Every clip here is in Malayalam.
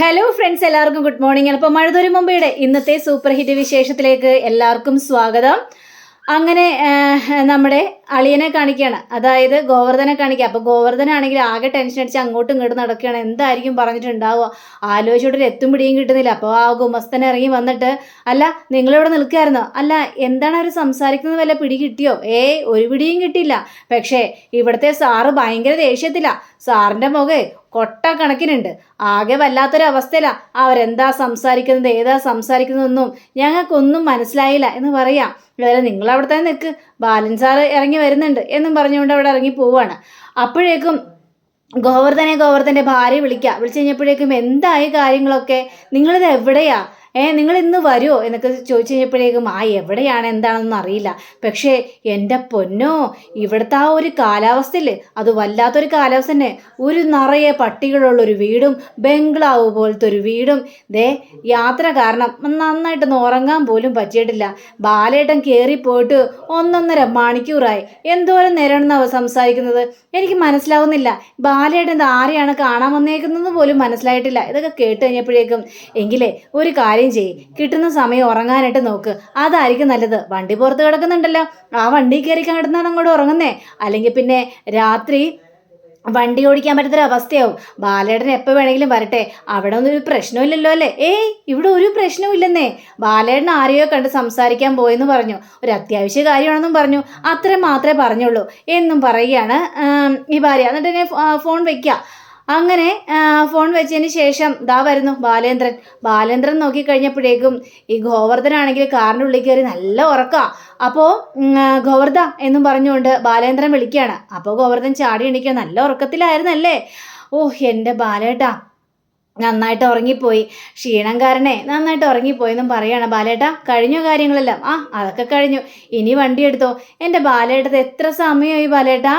ഹലോ ഫ്രണ്ട്സ്, എല്ലാവർക്കും ഗുഡ് മോർണിംഗ്. അപ്പോൾ മഴതൊരു മുമ്പയുടെ ഇന്നത്തെ സൂപ്പർ ഹിറ്റ് വിശേഷത്തിലേക്ക് എല്ലാവർക്കും സ്വാഗതം. അങ്ങനെ നമ്മുടെ അളിയനെ കാണിക്കുകയാണ്, അതായത് ഗോവർദ്ധനെ കാണിക്കുക. അപ്പോൾ ഗോവർദ്ധനാണെങ്കിൽ ആകെ ടെൻഷൻ അടിച്ച് അങ്ങോട്ടും ഇങ്ങോട്ടും നടക്കുകയാണ്. എന്തായിരിക്കും പറഞ്ഞിട്ടുണ്ടാവുക, ആലോചിച്ചിട്ടൊരു എത്തും പിടിയും കിട്ടുന്നില്ല. അപ്പോൾ ആ ഗുമസ്തൻ ഇറങ്ങി വന്നിട്ട്, അല്ല നിങ്ങളിവിടെ നിൽക്കായിരുന്നോ, അല്ല എന്താണ് അവർ സംസാരിക്കുന്നത്, വല്ല പിടി കിട്ടിയോ? ഒരു പിടിയും കിട്ടിയില്ല. പക്ഷേ ഇവിടുത്തെ സാറ് ഭയങ്കര ദേഷ്യത്തില്ല. സാറിൻ്റെ മുഖേ കൊട്ടക്കണക്കിനുണ്ട്. ആകെ വല്ലാത്തൊരവസ്ഥയില. അവരെന്താ സംസാരിക്കുന്നത്, ഏതാ സംസാരിക്കുന്നതെന്നും ഞങ്ങൾക്കൊന്നും മനസ്സിലായില്ല എന്ന് പറയാം. വേറെ നിങ്ങളവിടെ തന്നെ നിൽക്ക്, ബാലൻ സാറ് ഇറങ്ങി വരുന്നുണ്ട് എന്നും പറഞ്ഞുകൊണ്ട് അവിടെ ഇറങ്ങി പോവാണ്. അപ്പോഴേക്കും ഗോവർദ്ധൻ്റെ ഭാര്യ വിളിച്ചു കഴിഞ്ഞപ്പോഴേക്കും എന്തായി കാര്യങ്ങളൊക്കെ, നിങ്ങളിത് എവിടെയാ, നിങ്ങൾ ഇന്ന് വരുമോ എന്നൊക്കെ ചോദിച്ചു കഴിഞ്ഞപ്പോഴേക്കും എവിടെയാണ് എന്താണെന്നൊന്നും അറിയില്ല. പക്ഷേ എൻ്റെ പൊന്നോ, ഇവിടുത്തെ ആ ഒരു കാലാവസ്ഥയില്ലേ, അത് വല്ലാത്തൊരു കാലാവസ്ഥ തന്നെ. ഒരു നിറയെ പട്ടികളുള്ളൊരു വീടും ബംഗ്ലാവ് പോലത്തെ ഒരു വീടും. യാത്ര കാരണം നന്നായിട്ടൊന്ന് ഉറങ്ങാൻ പോലും പറ്റിയിട്ടില്ല. ബാലേട്ടൻ കയറിപ്പോയിട്ട് 1.5 മണിക്കൂറായി. എന്തോരം നേരമാണെന്നാണ് സംസാരിക്കുന്നത്, എനിക്ക് മനസ്സിലാവുന്നില്ല. ബാലേട്ടൻ ആരെയാണ് കാണാൻ വന്നേക്കുന്നത് പോലും മനസ്സിലായിട്ടില്ല. ഇതൊക്കെ കേട്ട് കഴിഞ്ഞപ്പോഴേക്കും എങ്കിലേ ഒരു കാര്യം ചെയ്യ്, കിട്ടുന്ന സമയം ഉറങ്ങാനായിട്ട് നോക്ക്, അതായിരിക്കും നല്ലത്. വണ്ടി പുറത്ത് കിടക്കുന്നുണ്ടല്ലോ, ആ വണ്ടി കയറി കിടന്നാണ് അങ്ങോട്ട് ഉറങ്ങുന്നേ. അല്ലെങ്കിൽ പിന്നെ രാത്രി വണ്ടി ഓടിക്കാൻ പറ്റാത്തൊരവസ്ഥയാവും. ബാലേട്ടൻ എപ്പോൾ വേണമെങ്കിലും വരട്ടെ, അവിടെ ഒന്നും ഒരു പ്രശ്നമില്ലല്ലോ അല്ലേ? ഇവിടെ ഒരു പ്രശ്നവും ഇല്ലെന്നേ. ബാലേട്ടൻ ആരെയോ കണ്ട് സംസാരിക്കാൻ പോയെന്ന് പറഞ്ഞു, ഒരു അത്യാവശ്യ കാര്യമാണെന്നും പറഞ്ഞു. അത്ര മാത്രമേ പറഞ്ഞുള്ളൂ എന്നും പറയുകയാണ് ഈ ഭാര്യ. എന്നിട്ട് എന്നെ ഫോൺ വയ്ക്കുക. അങ്ങനെ ഫോൺ വെച്ചതിന് ശേഷം ദാ വരുന്നു ബാലേന്ദ്രൻ നോക്കിക്കഴിഞ്ഞപ്പോഴേക്കും ഈ ഗോവർദ്ധനാണെങ്കിൽ കാറിൻ്റെ ഉള്ളിൽ കയറി നല്ല ഉറക്കാ. അപ്പോൾ ഗോവർദ്ധ എന്നും പറഞ്ഞുകൊണ്ട് ബാലേന്ദ്രൻ വിളിക്കുകയാണ്. അപ്പോൾ ഗോവർദ്ധൻ ചാടി എണീക്കുക. നല്ല ഉറക്കത്തിലായിരുന്നല്ലേ? എൻ്റെ ബാലേട്ടാ നന്നായിട്ട് ഉറങ്ങിപ്പോയി, ക്ഷീണം കാരണേ നന്നായിട്ട് ഉറങ്ങിപ്പോയെന്നും പറയാണ്. ബാലേട്ടാ കഴിഞ്ഞോ കാര്യങ്ങളെല്ലാം? അതൊക്കെ കഴിഞ്ഞു, ഇനി വണ്ടി എടുത്തോ. എൻ്റെ ബാലേട്ടത് എത്ര സമയമായി ബാലേട്ടാ?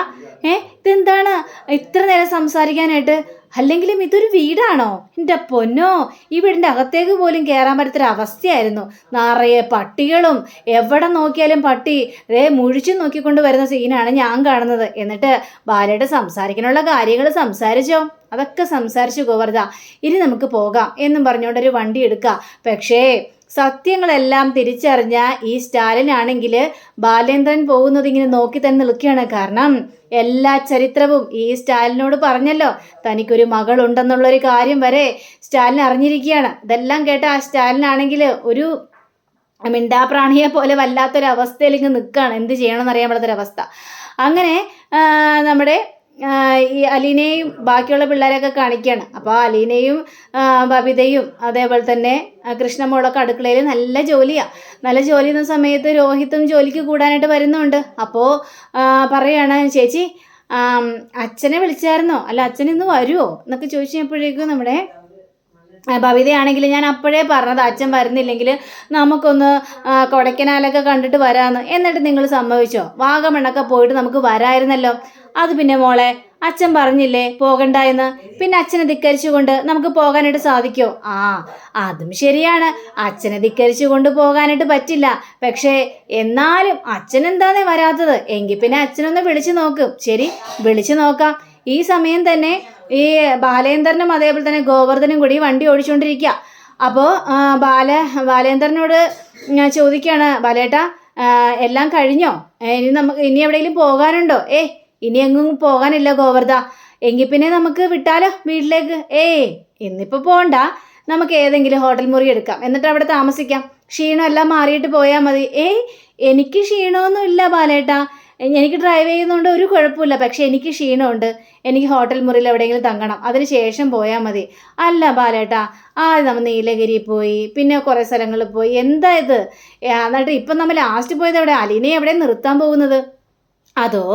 ഇതെന്താണ് ഇത്ര നേരം സംസാരിക്കാനായിട്ട്? അല്ലെങ്കിലും ഇതൊരു വീടാണോ? എൻ്റെ പൊന്നോ, ഈ വീടിൻ്റെ അകത്തേക്ക് പോലും കയറാൻ പറ്റാത്തൊരവസ്ഥയായിരുന്നു. നിറയെ പട്ടികളും, എവിടെ നോക്കിയാലും പട്ടി മുഴിച്ചു നോക്കിക്കൊണ്ട് വരുന്ന സീനാണ് ഞാൻ കാണുന്നത്. എന്നിട്ട് ബാലയുടെ സംസാരിക്കാനുള്ള കാര്യങ്ങൾ സംസാരിച്ചോ? അതൊക്കെ സംസാരിച്ചു ഗോവർദ്ധ. ഇനി നമുക്ക് പോകാം എന്നും പറഞ്ഞുകൊണ്ടൊരു വണ്ടി എടുക്കുക. പക്ഷേ സത്യങ്ങളെല്ലാം തിരിച്ചറിഞ്ഞ ഈ സ്റ്റാലിനാണെങ്കിൽ ബാലേന്ദ്രൻ പോകുന്നത് ഇങ്ങനെ നോക്കി തന്നെ നിൽക്കുകയാണ്. കാരണം എല്ലാ ചരിത്രവും ഈ സ്റ്റാലിനോട് പറഞ്ഞല്ലോ, തനിക്കൊരു മകളുണ്ടെന്നുള്ളൊരു കാര്യം വരെ സ്റ്റാലിൻ അറിഞ്ഞിരിക്കുകയാണ്. ഇതെല്ലാം കേട്ട ആ സ്റ്റാലിനാണെങ്കിൽ ഒരു മിണ്ടാപ്രാണിയെ പോലെ വല്ലാത്തൊരവസ്ഥയിൽ ഇങ്ങ് നിൽക്കുകയാണ്. എന്ത് ചെയ്യണമെന്ന് അറിയാൻ പറ്റാത്തൊരവസ്ഥ. അങ്ങനെ നമ്മുടെ ഈ അലീനയും ബാക്കിയുള്ള പിള്ളേരെയൊക്കെ കാണിക്കുകയാണ്. അപ്പോൾ അലീനയും ബബിതയും അതേപോലെ തന്നെ കൃഷ്ണമോളൊക്കെ അടുക്കളയിൽ നല്ല ജോലിയാണ്. നല്ല ജോലി ചെയ്യുന്ന സമയത്ത് രോഹിത്തും ജോലിക്ക് കൂടാനായിട്ട് വരുന്നുണ്ട്. അപ്പോൾ പറയുകയാണ്, ചേച്ചി അച്ഛനെ വിളിച്ചായിരുന്നോ, അല്ല അച്ഛൻ ഇന്ന് വരുമോ എന്നൊക്കെ ചോദിച്ചപ്പോഴേക്കും നമ്മുടെ ബബിതയാണെങ്കിൽ ഞാൻ അപ്പോഴേ പറഞ്ഞത് അച്ഛൻ വരുന്നില്ലെങ്കിൽ നമുക്കൊന്ന് കൊടൈക്കനാലൊക്കെ കണ്ടിട്ട് വരാമെന്ന്. എന്നിട്ട് നിങ്ങൾ സമ്മതിച്ചോ? വാഗമണ്ണൊക്കെ പോയിട്ട് നമുക്ക് വരായിരുന്നല്ലോ. അത് പിന്നെ മോളെ അച്ഛൻ പറഞ്ഞില്ലേ പോകണ്ട എന്ന്, പിന്നെ അച്ഛനെ ധിക്കരിച്ചുകൊണ്ട് നമുക്ക് പോകാനായിട്ട് സാധിക്കുമോ? അതും ശരിയാണ്, അച്ഛനെ ധിക്കരിച്ചുകൊണ്ട് പോകാനായിട്ട് പറ്റില്ല. പക്ഷേ എന്നാലും അച്ഛൻ എന്താന്നേ വരാത്തത്? എങ്കിൽ പിന്നെ അച്ഛനൊന്ന് വിളിച്ചു നോക്കും. ശരി, വിളിച്ചു നോക്കാം. ഈ സമയം തന്നെ ഈ ബാലേന്ദ്രനും അതേപോലെ തന്നെ ഗോവർദ്ധനും കൂടി വണ്ടി ഓടിച്ചുകൊണ്ടിരിക്കുക. അപ്പോൾ ബാലേന്ദ്രനോട് ചോദിക്കുകയാണ്, ബാലേട്ടാ എല്ലാം കഴിഞ്ഞോ? ഇനി എവിടെയെങ്കിലും പോകാനുണ്ടോ? ഇനി എങ്ങും പോകാനില്ല ഗോവർദ്ധ. എങ്കിൽ പിന്നെ നമുക്ക് വിട്ടാലോ വീട്ടിലേക്ക്? ഇന്നിപ്പോൾ പോകണ്ട, നമുക്ക് ഏതെങ്കിലും ഹോട്ടൽ മുറി എടുക്കാം, എന്നിട്ട് അവിടെ താമസിക്കാം. ക്ഷീണം എല്ലാം മാറിയിട്ട് പോയാൽ മതി. എനിക്ക് ക്ഷീണമൊന്നുമില്ല ബാലേട്ടാ, എനിക്ക് ഡ്രൈവ് ചെയ്യുന്നതുകൊണ്ട് ഒരു കുഴപ്പമില്ല. പക്ഷേ എനിക്ക് ക്ഷീണമുണ്ട്, എനിക്ക് ഹോട്ടൽ മുറിയിൽ എവിടെയെങ്കിലും തങ്ങണം, അതിന് ശേഷം പോയാൽ മതി. അല്ല ബാലേട്ടാ, നമ്മൾ നീലഗിരി പോയി, പിന്നെ കുറേ സ്ഥലങ്ങളിൽ പോയി, എന്താ ഇത്? എന്നിട്ട് ഇപ്പം നമ്മൾ ലാസ്റ്റ് പോയത് എവിടെ? അലീനയെ എവിടെ നിർത്താൻ പോകുന്നത്? അതോ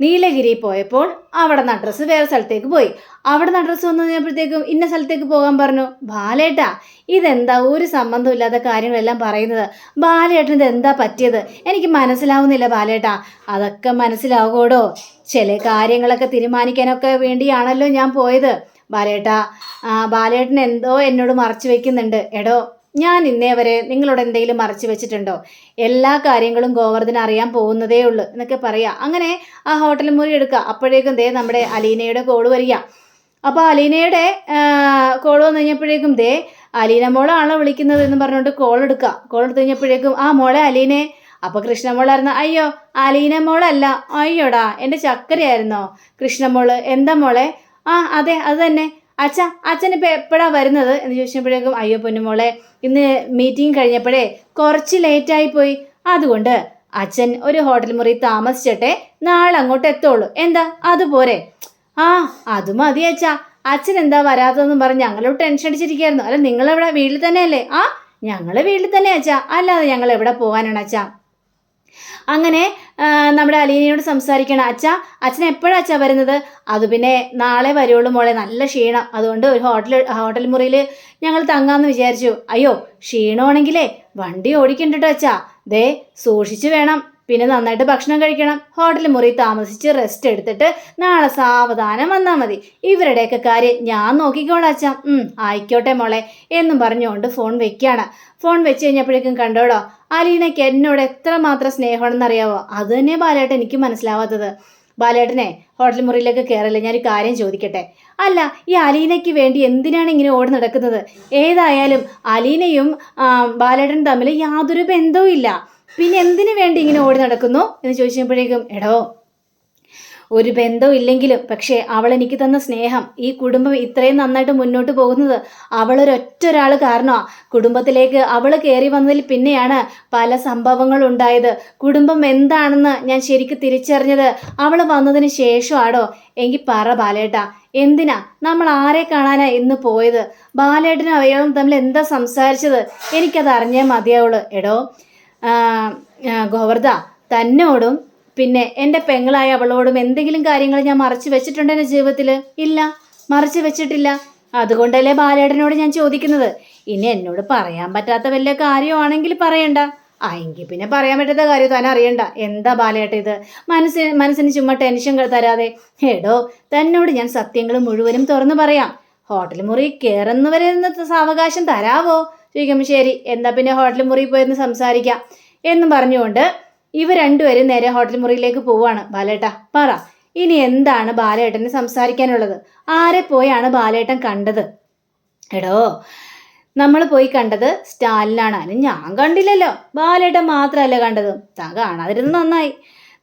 നീലഗിരി പോയപ്പോൾ അവിടെ നിന്ന് അഡ്രസ്സ് വേറെ സ്ഥലത്തേക്ക് പോയി, അവിടെ നിന്ന് അഡ്രസ്സ് വന്നു കഴിഞ്ഞപ്പോഴത്തേക്കും ഇന്ന സ്ഥലത്തേക്ക് പോകാൻ പറഞ്ഞു. ബാലേട്ടാ ഇതെന്താ ഒരു സംബന്ധമില്ലാത്ത കാര്യങ്ങളെല്ലാം പറയുന്നത്? ബാലേട്ടന് ഇതെന്താ പറ്റിയത്? എനിക്ക് മനസ്സിലാവുന്നില്ല ബാലേട്ടാ. അതൊക്കെ മനസ്സിലാവുകോടോ, ചില കാര്യങ്ങളൊക്കെ തീരുമാനിക്കാനൊക്കെ വേണ്ടിയാണല്ലോ ഞാൻ പോയത് ബാലേട്ടാ. ബാലേട്ടൻ എന്തോ എന്നോട് മറച്ചു വെക്കുന്നുണ്ട്. എടോ, ഞാൻ ഇന്നേ വരെ നിങ്ങളോട് എന്തെങ്കിലും മറച്ചു വെച്ചിട്ടുണ്ടോ? എല്ലാ കാര്യങ്ങളും ഗോവർദ്ധന അറിയാൻ പോകുന്നതേ ഉള്ളൂ എന്നൊക്കെ പറയാം. അങ്ങനെ ആ ഹോട്ടൽ മുറി എടുക്കുക. അപ്പോഴേക്കും നമ്മുടെ അലീനയുടെ കോള് വരിക. അപ്പോൾ അലീനയുടെ കോൾ വന്നു കഴിഞ്ഞപ്പോഴേക്കും ദേ അലീന മോളാണോ വിളിക്കുന്നത് എന്ന് പറഞ്ഞുകൊണ്ട് കോൾ എടുത്ത് കഴിഞ്ഞപ്പോഴേക്കും ആ മോളെ അലീനെ. അപ്പോൾ കൃഷ്ണമോളായിരുന്നു. അയ്യോ അലീന മോളല്ല, അയ്യോടാ എൻ്റെ ചക്കരയായിരുന്നോ കൃഷ്ണമോള്, എന്താ മോളെ? ആ അതെ അത് തന്നെ. അച്ഛൻ ഇപ്പം എപ്പോഴാണ് വരുന്നത് എന്ന് ചോദിച്ചപ്പോഴേക്കും അയ്യോ പൊന്നുമോളെ, ഇന്ന് മീറ്റിംഗ് കഴിഞ്ഞപ്പോഴേ കുറച്ച് ലേറ്റായിപ്പോയി, അതുകൊണ്ട് അച്ഛൻ ഒരു ഹോട്ടൽ മുറി താമസിച്ചിട്ടെ നാളെ അങ്ങോട്ട് എത്തുള്ളൂ. എന്താ അതുപോരെ? ആ അത് മതി അച്ഛൻ എന്താ വരാത്തതെന്നും പറഞ്ഞ് ഞങ്ങളോട് ടെൻഷൻ അടിച്ചിരിക്കുകയായിരുന്നു. അല്ല നിങ്ങളെവിടെ വീട്ടിൽ തന്നെയല്ലേ? ആ ഞങ്ങൾ വീട്ടിൽ തന്നെ അല്ലാതെ ഞങ്ങൾ എവിടെ പോകാനാണ് അങ്ങനെ നമ്മുടെ അലീനയോട് സംസാരിക്കണം. അച്ഛൻ എപ്പോഴാണ് വരുന്നത്? അത് പിന്നെ നാളെ വരുള്ളൂ മോളെ, നല്ല ക്ഷീണം, അതുകൊണ്ട് ഒരു ഹോട്ടൽ മുറിയിൽ ഞങ്ങൾ തങ്ങാമെന്ന് വിചാരിച്ചു. അയ്യോ ക്ഷീണമാണെങ്കിലേ വണ്ടി ഓടിക്കണ്ടിട്ടോ ദേ സൂക്ഷിച്ചു വേണം, പിന്നെ നന്നായിട്ട് ഭക്ഷണം കഴിക്കണം, ഹോട്ടൽ മുറി താമസിച്ച് റെസ്റ്റ് എടുത്തിട്ട് നാളെ സാവധാനം വന്നാൽ മതി, ഇവരുടെയൊക്കെ കാര്യം ഞാൻ നോക്കിക്കോളാം ആയിക്കോട്ടെ മോളെ എന്നും പറഞ്ഞുകൊണ്ട് ഫോൺ വെക്കുകയാണ്. ഫോൺ വെച്ച് കഴിഞ്ഞപ്പോഴേക്കും കണ്ടോടോ അലീനയ്ക്ക് എന്നോട് എത്രമാത്രം സ്നേഹമാണെന്നറിയാവോ? അത് തന്നെ ബാലേട്ടൻ എനിക്ക് മനസ്സിലാവാത്തത്. ബാലേട്ടനെ ഹോട്ടൽ മുറിയിലേക്ക് കയറില്ല, ഞാനൊരു കാര്യം ചോദിക്കട്ടെ. അല്ല ഈ അലീനയ്ക്ക് വേണ്ടി എന്തിനാണ് ഇങ്ങനെ ഓടി നടക്കുന്നത്? ഏതായാലും അലീനയും ബാലേട്ടനും തമ്മിൽ യാതൊരു ബന്ധവും ഇല്ല, പിന്നെ എന്തിനു വേണ്ടി ഇങ്ങനെ ഓടി നടക്കുന്നു എന്ന് ചോദിച്ചപ്പോഴേക്കും എടോ ഒരു ബന്ധവും ഇല്ലെങ്കിലും പക്ഷേ അവൾ എനിക്ക് തന്ന സ്നേഹം, ഈ കുടുംബം ഇത്രയും നന്നായിട്ട് മുന്നോട്ട് പോകുന്നത് ഒരാൾ കാരണമാണ്. കുടുംബത്തിലേക്ക് അവൾ കയറി വന്നതിൽ പിന്നെയാണ് പല സംഭവങ്ങളും ഉണ്ടായത്. കുടുംബം എന്താണെന്ന് ഞാൻ ശരിക്കും തിരിച്ചറിഞ്ഞത് അവൾ വന്നതിന് ശേഷമാണോ? എങ്കിൽ പറ ബാലേട്ടാ, എന്തിനാ നമ്മൾ ആരെ കാണാനാ ഇന്ന് പോയത്? ബാലേട്ടനും അവയും തമ്മിൽ എന്താ സംസാരിച്ചത്? എനിക്കത് അറിഞ്ഞേ മതിയാവുള്ളൂ. എടോ ഗോവർദ്ധ, തന്നോടും പിന്നെ എൻ്റെ പെങ്ങളായ അവളോടും എന്തെങ്കിലും കാര്യങ്ങൾ ഞാൻ മറച്ചു വെച്ചിട്ടുണ്ട് എൻ്റെ ജീവിതത്തിൽ? ഇല്ല, മറച്ചു വെച്ചിട്ടില്ല. അതുകൊണ്ടല്ലേ ബാലേട്ടനോട് ഞാൻ ചോദിക്കുന്നത്. ഇനി എന്നോട് പറയാൻ പറ്റാത്ത വല്ല കാര്യമാണെങ്കിൽ പറയണ്ട, എങ്കിൽ പിന്നെ പറയാൻ പറ്റാത്ത കാര്യം താൻ അറിയണ്ട. എന്താ ബാലേട്ട ഇത്? മനസ്സിന് ചുമ്മാ ടെൻഷൻ തരാതെ. എടോ തന്നോട് ഞാൻ സത്യങ്ങൾ മുഴുവനും തുറന്നു പറയാം. ഹോട്ടൽ മുറി കയറുന്നവരെ സാവകാശം തരാവോ ചോദിക്കുമ്പോൾ ശരി എന്താ പിന്നെ ഹോട്ടൽ മുറി പോയിരുന്ന് സംസാരിക്കാം എന്നും പറഞ്ഞുകൊണ്ട് ഇവർ രണ്ടുപേരും നേരെ ഹോട്ടൽ മുറിയിലേക്ക് പോവാണ്. ബാലേട്ട പറ, ഇനി എന്താണ് ബാലേട്ടന് സംസാരിക്കാനുള്ളത്? ആരെ പോയാണ് ബാലേട്ടൻ കണ്ടത്? എടോ നമ്മൾ പോയി കണ്ടത് സ്റ്റാലിനാണ്. അതിന് ഞാൻ കണ്ടില്ലല്ലോ, ബാലേട്ടൻ മാത്രമല്ല കണ്ടത്. താൻ കാണാതിരുന്ന് നന്നായി.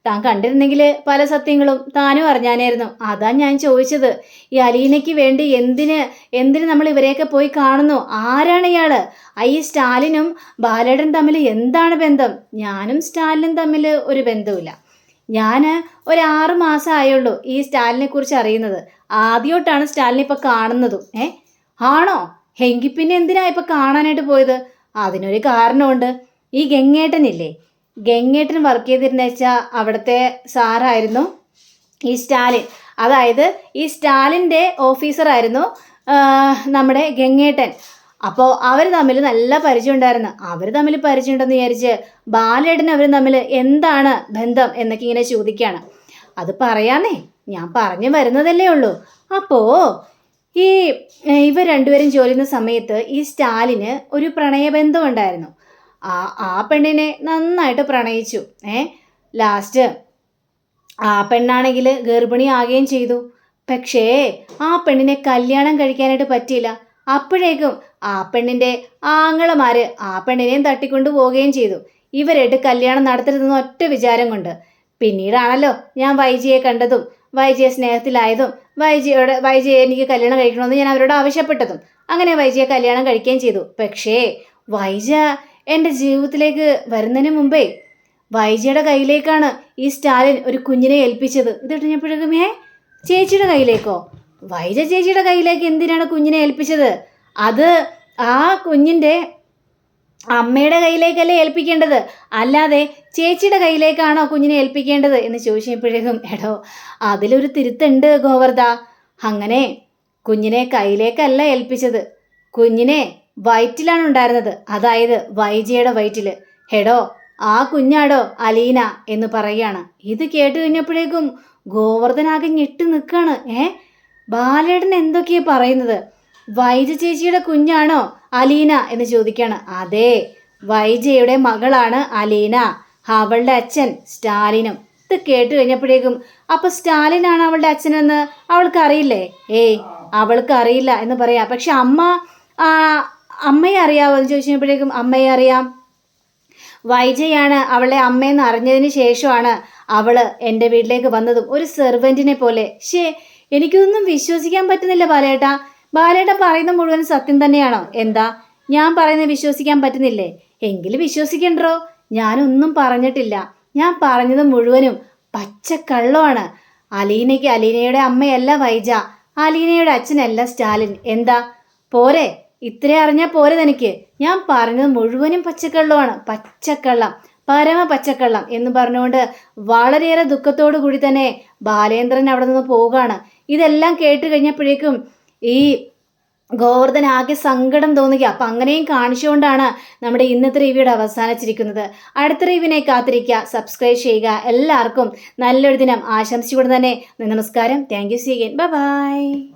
താൻ കണ്ടിരുന്നെങ്കിൽ പല സത്യങ്ങളും താനും അറിഞ്ഞാനായിരുന്നു. അതാ ഞാൻ ചോദിച്ചത്. ഈ അലീനയ്ക്ക് വേണ്ടി എന്തിന് നമ്മൾ ഇവരെയൊക്കെ പോയി കാണുന്നു? ആരാണ് ഇയാള്? ഈ സ്റ്റാലിനും ബാലേട്ടൻ തമ്മിൽ എന്താണ് ബന്ധം? ഞാനും സ്റ്റാലിനും തമ്മിൽ ഒരു ബന്ധവുമില്ല. ഞാൻ ഒരു 6 മാസം ആയുള്ളൂ ഈ സ്റ്റാലിനെ കുറിച്ച് അറിയുന്നത്. ആദ്യമായിട്ടാണ് സ്റ്റാലിനെ ഇപ്പം കാണുന്നതും. ആണോ? എങ്കിൽ പിന്നെ എന്തിനാ ഇപ്പം കാണാനായിട്ട് പോയത്? അതിനൊരു കാരണമുണ്ട്. ഈ ഗംഗേട്ടനില്ലേ, ഗംഗേട്ടൻ വർക്ക് ചെയ്തിരുന്ന വെച്ചാൽ അവിടുത്തെ സാറായിരുന്നു ഈ സ്റ്റാലിൻ. അതായത് ഈ സ്റ്റാലിൻ്റെ ഓഫീസറായിരുന്നു നമ്മുടെ ഗംഗേട്ടൻ. അപ്പോൾ അവർ തമ്മിൽ നല്ല പരിചയം ഉണ്ടായിരുന്നു. അവർ തമ്മിൽ പരിചയം ഉണ്ടെന്ന് വിചാരിച്ച് ബാലേട്ടൻ അവർ തമ്മിൽ എന്താണ് ബന്ധം എന്നൊക്കെ ഇങ്ങനെ ചോദിക്കുകയാണ്. അത് പറയാന്നേ, ഞാൻ പറഞ്ഞു വരുന്നതല്ലേ ഉള്ളൂ. അപ്പോൾ ഇവർ രണ്ടുപേരും ജോലി ചെയ്യുന്ന സമയത്ത് ഈ സ്റ്റാലിന് ഒരു പ്രണയബന്ധം ഉണ്ടായിരുന്നു. ആ പെണ്ണിനെ നന്നായിട്ട് പ്രണയിച്ചു. ലാസ്റ്റ് ആ പെണ്ണാണെങ്കിൽ ഗർഭിണിയാകുകയും ചെയ്തു. പക്ഷേ ആ പെണ്ണിനെ കല്യാണം കഴിക്കാനായിട്ട് പറ്റിയില്ല. അപ്പോഴേക്കും ആ പെണ്ണിൻ്റെ ആങ്ങളമാർ ആ പെണ്ണിനെയും തട്ടിക്കൊണ്ടു പോവുകയും ചെയ്തു. ഇവരായിട്ട് കല്യാണം നടത്തരുതെന്ന ഒറ്റ വിചാരം കൊണ്ട്. പിന്നീടാണല്ലോ ഞാൻ വൈജിയെ കണ്ടതും വൈജിയെ സ്നേഹത്തിലായതും വൈജിയെ എനിക്ക് കല്യാണം കഴിക്കണമെന്ന് ഞാൻ അവരോട് ആവശ്യപ്പെട്ടതും. അങ്ങനെ വൈജിയെ കല്യാണം കഴിക്കുകയും ചെയ്തു. പക്ഷേ വൈജ എൻ്റെ ജീവിതത്തിലേക്ക് വരുന്നതിന് മുമ്പേ വൈജയുടെ കയ്യിലേക്കാണ് ഈ സ്റ്റാലിൻ ഒരു കുഞ്ഞിനെ ഏൽപ്പിച്ചത്. ഇത് കഴിഞ്ഞപ്പോഴേക്കും ചേച്ചിയുടെ കയ്യിലേക്കോ? വൈജ ചേച്ചിയുടെ കയ്യിലേക്ക് എന്തിനാണ് കുഞ്ഞിനെ ഏൽപ്പിച്ചത്? അത് ആ കുഞ്ഞിൻ്റെ അമ്മയുടെ കയ്യിലേക്കല്ലേ ഏൽപ്പിക്കേണ്ടത്, അല്ലാതെ ചേച്ചിയുടെ കയ്യിലേക്കാണോ കുഞ്ഞിനെ ഏൽപ്പിക്കേണ്ടത് എന്ന് ചോദിച്ചപ്പോഴേക്കും എടോ അതിലൊരു തിരുത്തുണ്ട് ഗോവർദ്ധ. അങ്ങനെ കുഞ്ഞിനെ കയ്യിലേക്കല്ല ഏൽപ്പിച്ചത്, കുഞ്ഞിനെ വയറ്റിലാണ് ഉണ്ടായിരുന്നത്, അതായത് വൈജയുടെ വയറ്റിൽ. ഹെടോ ആ കുഞ്ഞാടോ അലീന എന്ന് പറയുകയാണ്. ഇത് കേട്ട് കഴിഞ്ഞപ്പോഴേക്കും ഗോവർദ്ധനാകെ ഞെട്ടി നിൽക്കുകയാണ്. ബാലേട്ടൻ എന്തൊക്കെയാ പറയുന്നത്? വൈജ ചേച്ചിയുടെ കുഞ്ഞാണോ അലീന എന്ന് ചോദിക്കുകയാണ്. അതെ, വൈജയുടെ മകളാണ് അലീന, അവളുടെ അച്ഛൻ സ്റ്റാലിനും. ഇത് കേട്ട് കഴിഞ്ഞപ്പോഴേക്കും അപ്പോൾ സ്റ്റാലിനാണ് അവളുടെ അച്ഛനെന്ന് അവൾക്ക് അറിയില്ലേ? അവൾക്ക് അറിയില്ല എന്ന് പറയാം. പക്ഷെ അമ്മയെ അറിയാമോ എന്ന് ചോദിച്ചപ്പോഴേക്കും അമ്മയെ അറിയാം. വൈജയാണ് അവളെ അമ്മയെന്ന് അറിഞ്ഞതിന് ശേഷമാണ് അവള് എൻ്റെ വീട്ടിലേക്ക് വന്നതും ഒരു സെർവൻറ്റിനെ പോലെ. എനിക്കൊന്നും വിശ്വസിക്കാൻ പറ്റുന്നില്ല ബാലേട്ട. ബാലേട്ട പറയുന്ന മുഴുവൻ സത്യം തന്നെയാണോ? എന്താ ഞാൻ പറയുന്നത് വിശ്വസിക്കാൻ പറ്റുന്നില്ലേ? എങ്കിലും വിശ്വസിക്കണ്ടോ. ഞാനൊന്നും പറഞ്ഞിട്ടില്ല. ഞാൻ പറഞ്ഞത് മുഴുവനും പച്ചക്കള്ളമാണ്. അലീനയുടെ അമ്മയല്ല വൈജ, അലീനയുടെ അച്ഛനല്ല സ്റ്റാലിൻ. എന്താ പോരെ? ഇത്ര അറിഞ്ഞാൽ പോരെ തനിക്ക്? ഞാൻ പറഞ്ഞത് മുഴുവനും പച്ചക്കള്ളമാണ്. പച്ചക്കള്ളം, പരമ പച്ചക്കള്ളം എന്ന് പറഞ്ഞുകൊണ്ട് വളരെയേറെ ദുഃഖത്തോടു കൂടി തന്നെ ബാലേന്ദ്രൻ അവിടെ നിന്ന് പോവുകയാണ്. ഇതെല്ലാം കേട്ട് കഴിഞ്ഞപ്പോഴേക്കും ഈ ഗോവർദ്ധൻ ആകെ സങ്കടം തോന്നുക. അപ്പം അങ്ങനെയും കാണിച്ചുകൊണ്ടാണ് നമ്മുടെ ഇന്നത്തെ റിവ്യൂടെ അവസാനിച്ചിരിക്കുന്നത്. അടുത്ത റിവ്യൂവിനെ കാത്തിരിക്കുക, സബ്സ്ക്രൈബ് ചെയ്യുക. എല്ലാവർക്കും നല്ലൊരു ദിനം ആശംസിച്ചുകൊണ്ട് തന്നെ നമസ്കാരം. Thank you. See again. By.